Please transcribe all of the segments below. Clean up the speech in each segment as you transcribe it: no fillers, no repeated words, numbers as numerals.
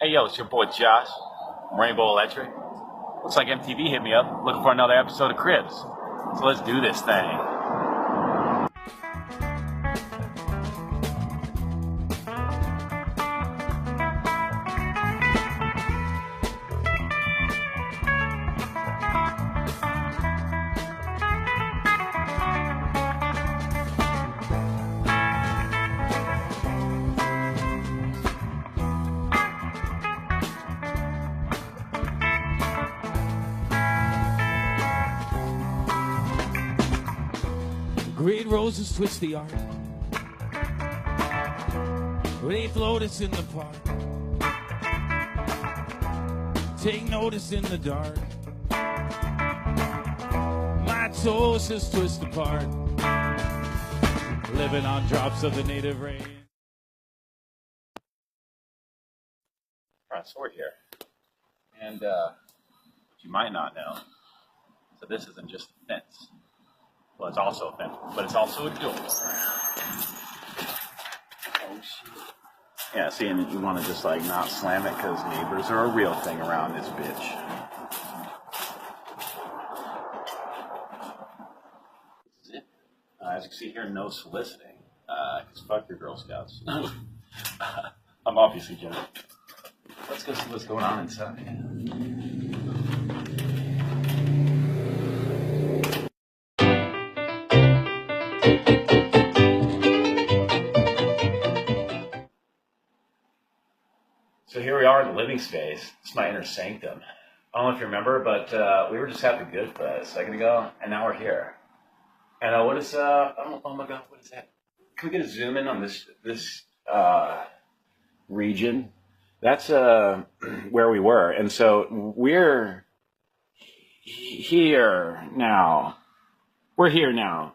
Hey yo, it's your boy Josh, Rainbow Electric. Looks like MTV hit me up looking for another episode of Cribs. So let's do this thing. Green roses twist the art. With eighth lotus in the park. Take notice in the dark. My toes just twist apart. Living on drops of the native rain. Front sword here. And what you might not know, so this isn't just a fence. Well, it's also a fence, but it's also a door. Oh, shit. Yeah, see, and you want to just, like, not slam it because neighbors are a real thing around this bitch. This is it. As you can see here, no soliciting. Because fuck your Girl Scouts. I'm obviously joking. Let's go see what's going on inside. So here we are in the living space. It's my inner sanctum. I don't know if you remember, but we were just having good for a second ago, and now we're here. And what is oh my god, what is that? Can we get a zoom in on this region? That's where we were, and so we're here now. We're here now.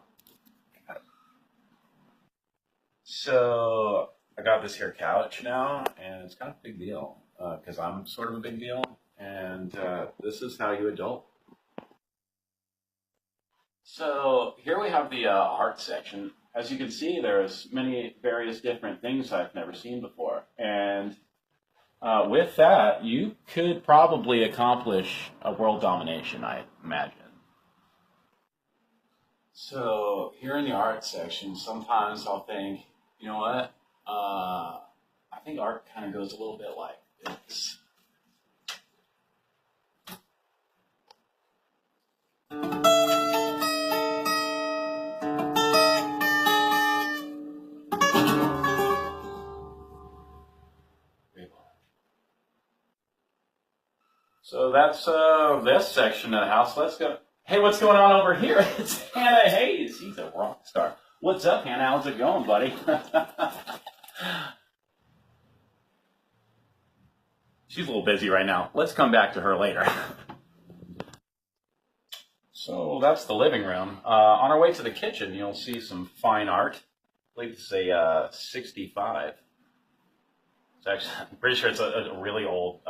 So I got this here couch now, and it's kind of a big deal because I'm sort of a big deal, and this is how you adult. So here we have the art section. As you can see, there's many various different things I've never seen before, and with that, you could probably accomplish a world domination, I imagine. So here in the art section, sometimes I'll think, you know what? I think art kind of goes a little bit like this. So that's this section of the house. Let's go. Hey, what's going on over here? It's Hannah Hayes. He's a rock star. What's up, Hannah? How's it going, buddy? She's a little busy right now. Let's come back to her later. So that's the living room. On our way to the kitchen, you'll see some fine art. I believe it's a 65. It's actually, I'm pretty sure it's a really old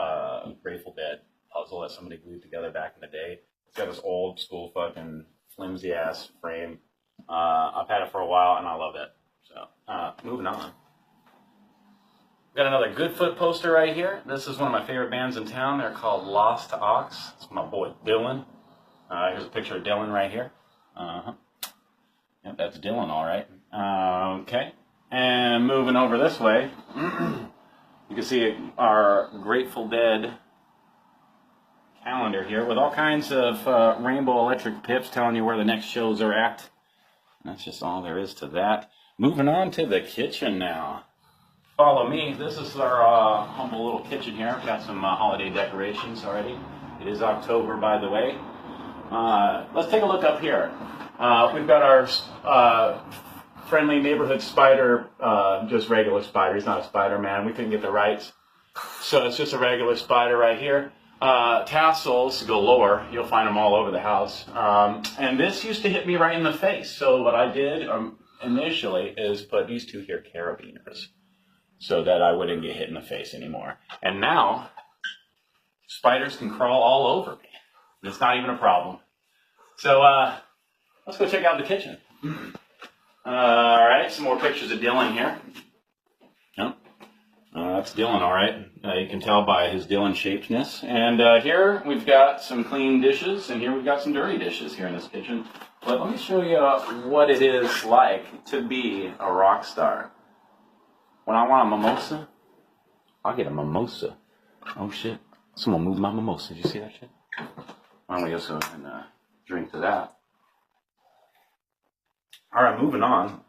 Grateful Dead puzzle that somebody glued together back in the day. It's got this old school fucking flimsy ass frame. I've had it for a while and I love it. So, moving on. Got another Goodfoot poster right here. This is one of my favorite bands in town. They're called Lost to Ox. It's my boy Dylan. Here's a picture of Dylan right here. Yep, that's Dylan, all right. Okay. And moving over this way, you can see our Grateful Dead calendar here with all kinds of Rainbow Electric pips telling you where the next shows are at. And that's just all there is to that. Moving on to the kitchen now. Follow me. This is our humble little kitchen here. Got some holiday decorations already. It is October, by the way. Let's take a look up here. We've got our friendly neighborhood spider, just regular spider. He's not a Spider-Man. We couldn't get the rights. So it's just a regular spider right here. Tassels galore. You'll find them all over the house. And this used to hit me right in the face. So what I did initially is put these two here carabiners so that I wouldn't get hit in the face anymore. And now, spiders can crawl all over me. It's not even a problem. So let's go check out the kitchen. All right, some more pictures of Dylan here. Yep. That's Dylan, all right. You can tell by his Dylan shapedness. And here we've got some clean dishes, and here we've got some dirty dishes here in this kitchen. But let me show you what it is like to be a rock star. When I want a mimosa, I'll get a mimosa. Oh shit, someone moved my mimosa. Did you see that shit? Why don't we just go ahead and drink to that? All right, moving on.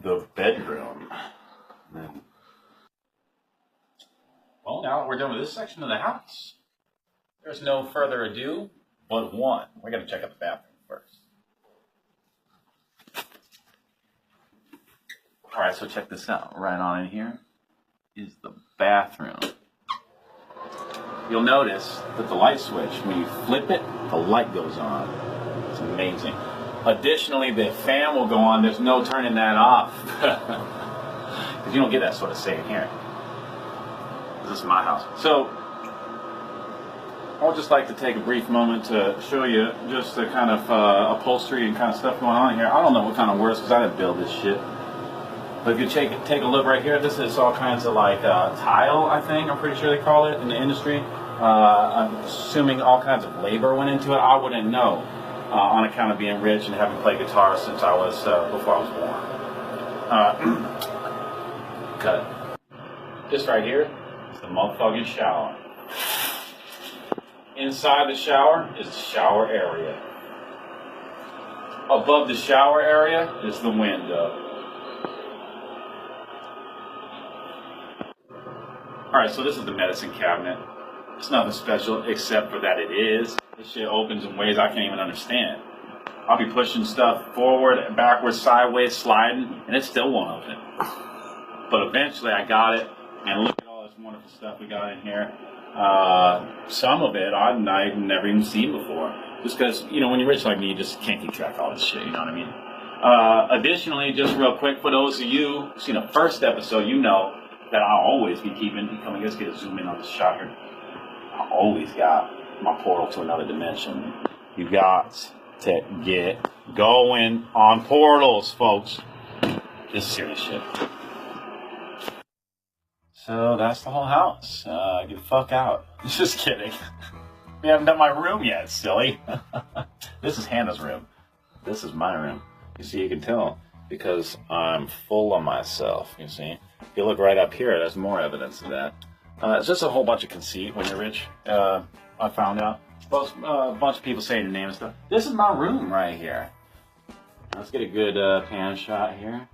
The bedroom. Well, now that we're done with this section of the house, there's no further ado but one. We're going to check out the bathroom first. All right, so check this out. Right on in here is the bathroom. You'll notice that the light switch, when you flip it, the light goes on. It's amazing. Additionally, the fan will go on. There's no turning that off. Because you don't get that sort of saying here. This is my house. So, I would just like to take a brief moment to show you just the kind of upholstery and kind of stuff going on here. I don't know what kind of works because I didn't build this shit. But if you take a look right here, this is all kinds of like tile, I think. I'm pretty sure they call it in the industry. I'm assuming all kinds of labor went into it. I wouldn't know on account of being rich and having played guitar since I was, before I was born. Cut it. This right here is the motherfucking shower. Inside the shower is the shower area. Above the shower area is the window. Alright, so this is the medicine cabinet. It's nothing special except for that it is. This shit opens in ways I can't even understand. I'll be pushing stuff forward, backwards, sideways, sliding, and it still won't open. But eventually I got it, and look at all this wonderful stuff we got in here. Some of it I've never even seen before. Just because, you know, when you're rich like me, you just can't keep track of all this shit, you know what I mean? Additionally, just real quick, for those of you who've seen the first episode, you know that I'll always be keeping, let's get a zoom in on this shot here. I always got my portal to another dimension. You got to get going on portals, folks. This is serious shit. So that's the whole house. Get the fuck out. Just kidding. We haven't done my room yet, silly. This is Hannah's room. This is my room. You see, you can tell because I'm full of myself, you see. If you look right up here, there's more evidence of that. It's just a whole bunch of conceit when you're rich. I found out. Well, a bunch of people saying your name and stuff. This is my room right here. Let's get a good pan shot here.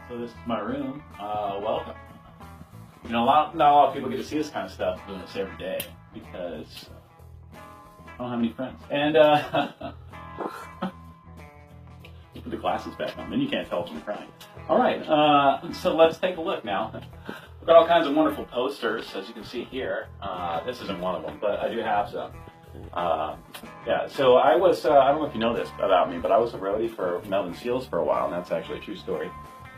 So this is my room. Welcome. You know, not a lot of people get to see this kind of stuff doing this every day because I don't have any friends. And put the glasses back on, then you can't tell if I'm crying. All right, so let's take a look now. We've got all kinds of wonderful posters, as you can see here. This isn't one of them, but I do have some. Yeah, so I was, I don't know if you know this about me, but I was a roadie for Melvin Seals for a while, and that's actually a true story.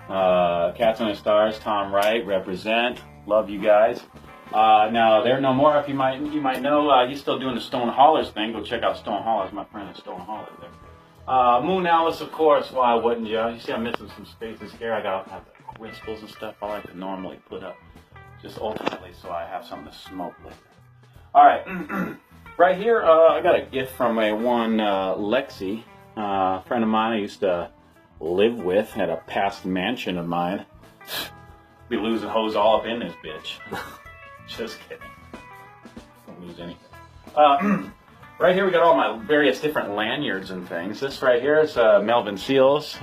Cats on the Stars, Tom Wright, represent. Love you guys. Now, they're no more. If you might know, he's still doing the Stone Haulers thing. Go check out Stone Haulers, my friend at Stone Haulers there. Moon Alice, of course. Why wouldn't you? You see I'm missing some spaces here. I got all the crystals and stuff I like to normally put up. Just ultimately so I have something to smoke later. Alright. Right here, I got a gift from one Lexi, a friend of mine I used to live with at a past mansion of mine. Be losing hoes all up in this bitch. Just kidding. Don't lose anything. Right here we got all my various different lanyards and things. This right here is Melvin Seals.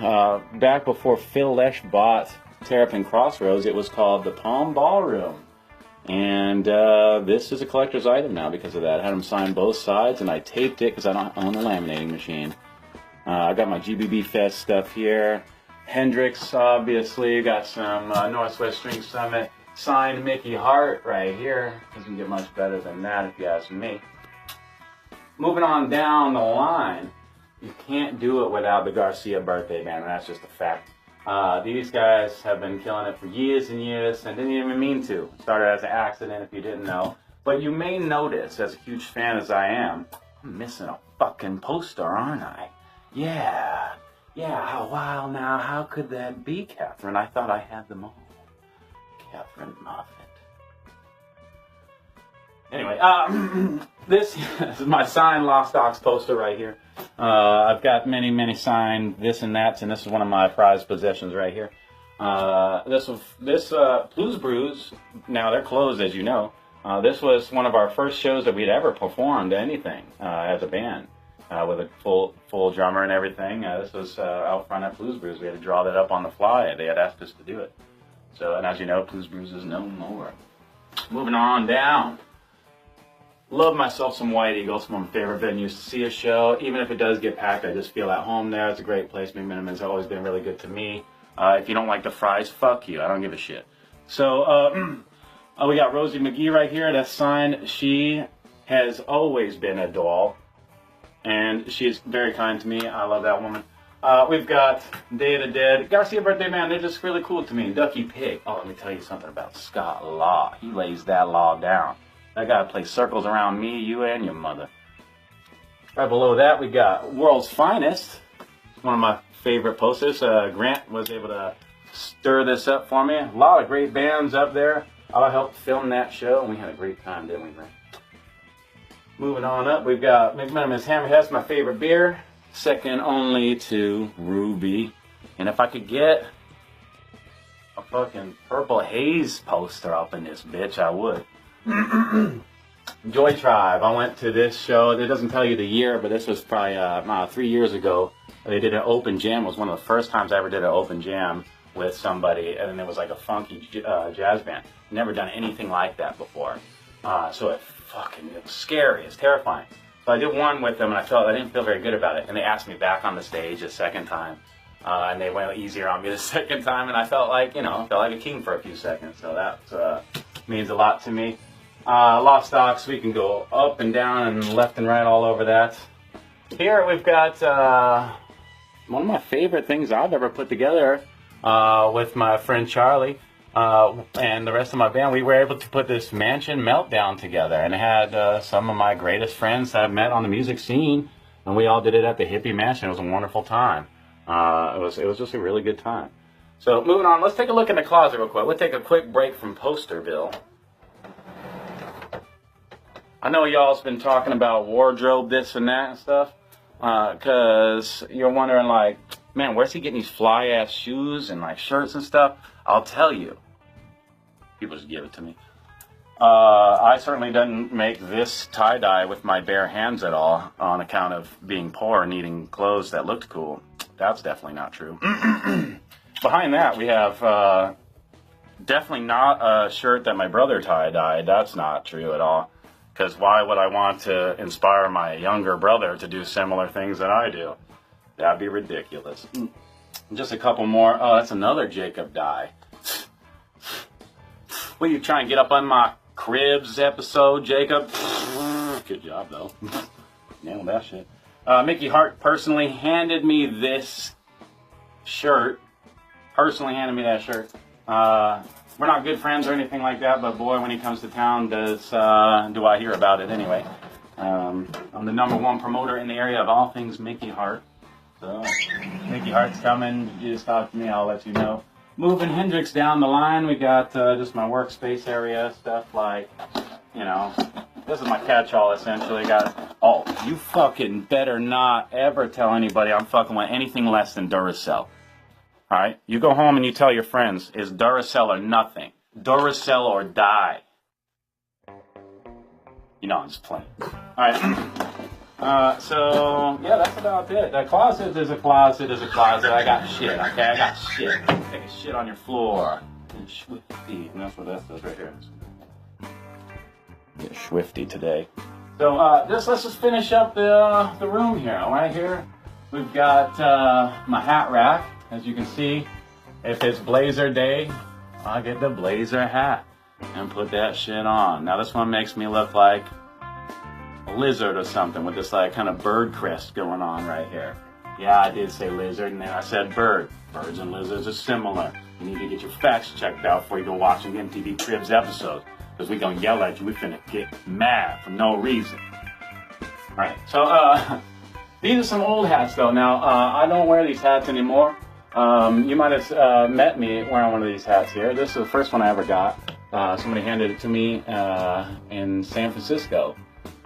Back before Phil Lesh bought Terrapin Crossroads, it was called the Palm Ballroom. And this is a collector's item now because of that. I had them sign both sides and I taped it because I don't own a laminating machine. I got my GBB Fest stuff here. Hendrix, obviously. Got some Northwest String Summit signed Mickey Hart right here. Doesn't get much better than that if you ask me. moving on down the line, you can't do it without the Garcia birthday band, and that's just a fact. These guys have been killing it for years and years, and didn't even mean to. Started as an accident, if you didn't know. But you may notice, as a huge fan as I am, I'm missing a fucking poster, aren't I? Yeah, how wild now, how could that be, Catherine? I thought I had them all. Catherine Moffat. Anyway, this is my signed Lost Docs poster right here. I've got many signed this and that, and this is one of my prized possessions right here. This Blues Brews, now they're closed, as you know. This was one of our first shows that we'd ever performed anything as a band, with a full drummer and everything. This was out front at Blues Brews. We had to draw that up on the fly. They had asked us to do it. So, and as you know, Blues Brews is no more. Moving on down. Love myself some White Eagle. It's one of my favorite venues to see a show. Even if it does get packed, I just feel at home there. It's a great place. McMiniman's always been really good to me. If you don't like the fries, fuck you. I don't give a shit. So, we got Rosie McGee right here. That's signed. She has always been a doll, and she's very kind to me. I love that woman. We've got Day of the Dead. Garcia birthday man, they're just really cool to me. Ducky Pig. Oh, let me tell you something about Scott Law. He lays that law down. That guy plays circles around me, you, and your mother. Right below that, we got World's Finest. One of my favorite posters. Grant was able to stir this up for me. A lot of great bands up there. I helped film that show, and we had a great time, didn't we, Grant? Moving on up, we've got McMiniman's Hammerhead. That's my favorite beer. Second only to Ruby. And if I could get a fucking Purple Haze poster up in this bitch, I would. Joy Tribe. I went to this show. It doesn't tell you the year, but this was probably 3 years ago. They did an open jam. It was one of the first times I ever did an open jam with somebody, and it was like a funky jazz band. Never done anything like that before. So it was scary. It's terrifying. So I did one with them, and I didn't feel very good about it. And they asked me back on the stage a second time, and they went easier on me the second time, and I felt like a king for a few seconds. So that means a lot to me. Lost Docs, we can go up and down and left and right all over that. Here we've got one of my favorite things I've ever put together with my friend Charlie and the rest of my band. We were able to put this Mansion Meltdown together, and it had some of my greatest friends that I've met on the music scene, and we all did it at the Hippie Mansion. It was a wonderful time. It was just a really good time. So moving on, let's take a look in the closet real quick. We'll take a quick break from Posterville. I know y'all's been talking about wardrobe, this and that and stuff, because you're wondering, like, man, where's he getting these fly-ass shoes and, like, shirts and stuff? I'll tell you. People just give it to me. I certainly didn't make this tie-dye with my bare hands at all on account of being poor and needing clothes that looked cool. That's definitely not true. Behind that, we have definitely not a shirt that my brother tie-dyed. That's not true at all. Because why would I want to inspire my younger brother to do similar things that I do? That'd be ridiculous. Just a couple more. Oh, that's another Jacob dye. Will you try and get up on my Cribs episode, Jacob? Good job, though. Nailed that shit. Mickey Hart personally handed me this shirt. Personally handed me that shirt. We're not good friends or anything like that, but boy, when he comes to town, do I hear about it anyway. I'm the #1 promoter in the area of all things Mickey Hart. So, Mickey Hart's coming. You just talk to me, I'll let you know. Moving Hendrix down the line, we got just my workspace area, stuff like, this is my catch-all essentially. Oh, you fucking better not ever tell anybody I'm fucking with anything less than Duracell. Alright? You go home and you tell your friends, it's Duracell or nothing. Duracell or die. I'm just playing. Alright. So, yeah, that's about it. The closet is a closet is a closet. I got shit, okay? I got shit. Take a shit on your floor. And Swifty. And that's what that says right here. Get Swifty today. So, let's just finish up the room here. Right here, we've got my hat rack. As you can see, if it's Blazer Day, I get the Blazer hat and put that shit on. Now this one makes me look like a lizard or something with this like kind of bird crest going on right here. Yeah, I did say lizard, and then I said bird. Birds and lizards are similar. You need to get your facts checked out before you go watching MTV Cribs episodes, because we gonna yell at you. We finna get mad for no reason. All right, so these are some old hats though. Now I don't wear these hats anymore. You might have met me wearing one of these hats here. This is the first one I ever got. Somebody handed it to me in San Francisco.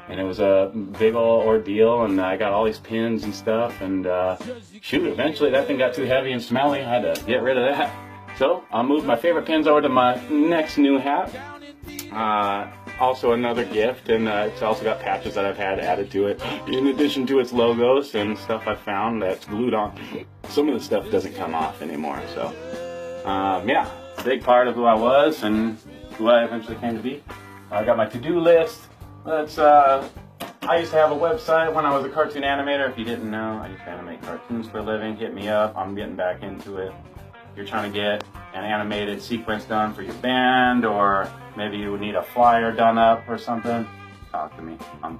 And it was a big old ordeal, and I got all these pins and stuff, and shoot, eventually that thing got too heavy and smelly. I had to get rid of that. So I'll move my favorite pins over to my next new hat. Also another gift, and it's also got patches that I've had added to it, in addition to its logos and stuff I found that's glued on. Some of the stuff doesn't come off anymore, so yeah, big part of who I was and who I eventually came to be. I got my to-do list. That's, I used to have a website when I was a cartoon animator. If you didn't know, I used to animate cartoons for a living. Hit me up. I'm getting back into it. If you're trying to get an animated sequence done for your band, or maybe you would need a flyer done up or something, talk to me. I'm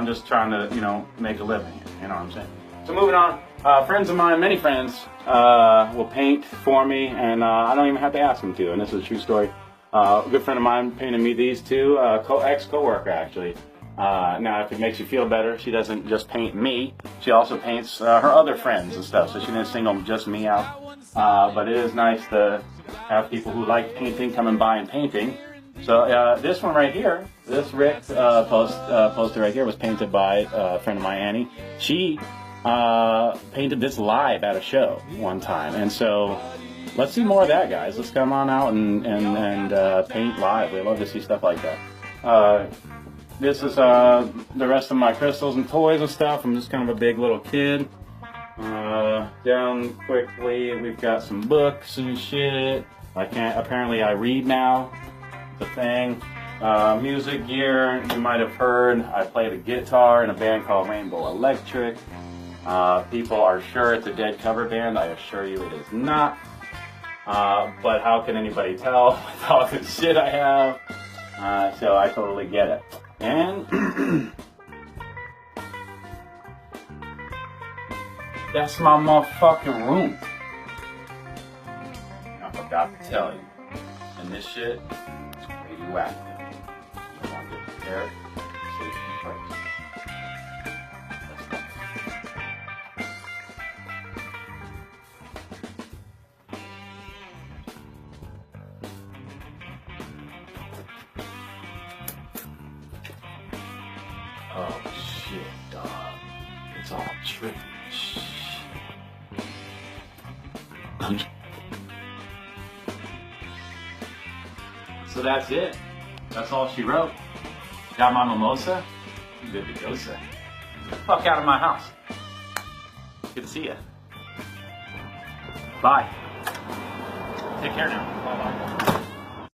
just trying to, make a living here. You know what I'm saying? So moving on, friends of mine, many friends, will paint for me, and I don't even have to ask them to, and this is a true story. A good friend of mine painted me these two, ex-coworker actually. Now, if it makes you feel better, she doesn't just paint me. She also paints her other friends and stuff, so she didn't single just me out. But it is nice to have people who like painting coming by and painting. So this one right here, this Rick poster right here was painted by a friend of mine, Annie. She painted this live at a show one time, and so let's see more of that, guys. Let's come on out and paint live. We love to see stuff like that. This is the rest of my crystals and toys and stuff. I'm just kind of a big little kid. Down quickly, we've got some books and shit. Apparently I read now. It's a thing. Music gear, you might have heard. I played a guitar in a band called Rainbow Electric. People are sure it's a dead cover band. I assure you it is not. But how can anybody tell with all the shit I have? So I totally get it. And that's my motherfucking room. I forgot to tell you. And this shit is radioactive. You want to get prepared? Safety first. Let's go. Oh shit, dog. It's all trippy. So that's it. That's all she wrote. Got my mimosa. Good to go, sir. Get the fuck out of my house. Good to see you. Bye. Take care now. Bye-bye.